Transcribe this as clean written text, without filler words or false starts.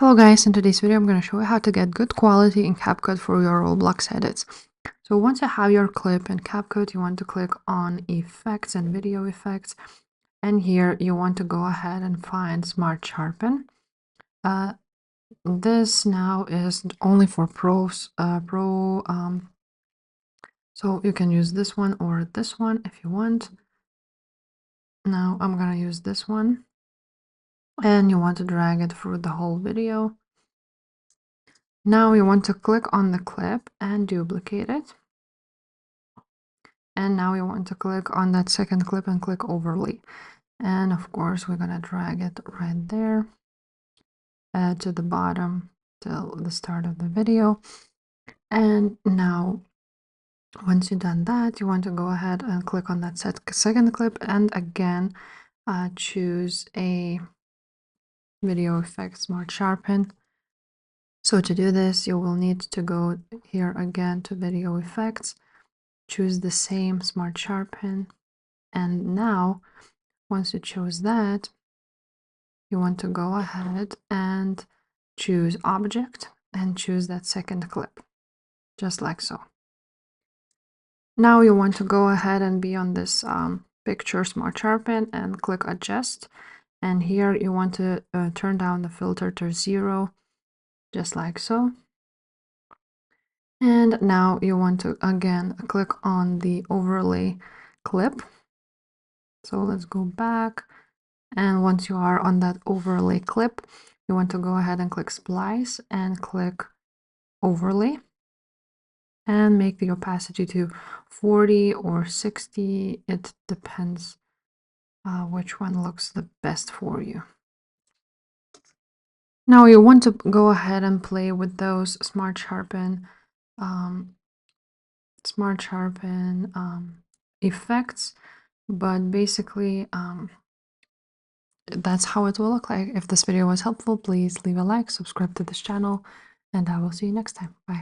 Hello guys, in today's video I'm going to show you how to get good quality in CapCut for your Roblox edits. So once you have your clip in CapCut, you want to click on Effects and Video Effects, and here you want to go ahead and find Smart Sharpen. This now is only for pros, so you can use this one or this one if you want. Now I'm going to use this one, and you want to drag it through the whole video. Now you want to click on the clip and duplicate it. And now you want to click on that second clip and click overlay. And of course, we're going to drag it right there to the bottom till the start of the video. And now, once you've done that, you want to go ahead and click on that second clip and again choose a video effect Smart Sharpen. So to do this, you will need to go here again to video effects, choose the same Smart Sharpen, and now once you choose that, you want to go ahead and choose object and choose that second clip, just like so. Now you want to go ahead and be on this picture Smart Sharpen and click adjust, and here you want to turn down the filter to 0, just like so. And now you want to again click on the overlay clip. So let's go back, and once you are on that overlay clip, you want to go ahead and click splice and click overlay and make the opacity to 40 or 60. It depends which one looks the best for you. Now you want to go ahead and play with those Smart Sharpen effects, but basically that's how it will look like. If this video was helpful, please leave a like, subscribe to this channel, and I will see you next time. Bye.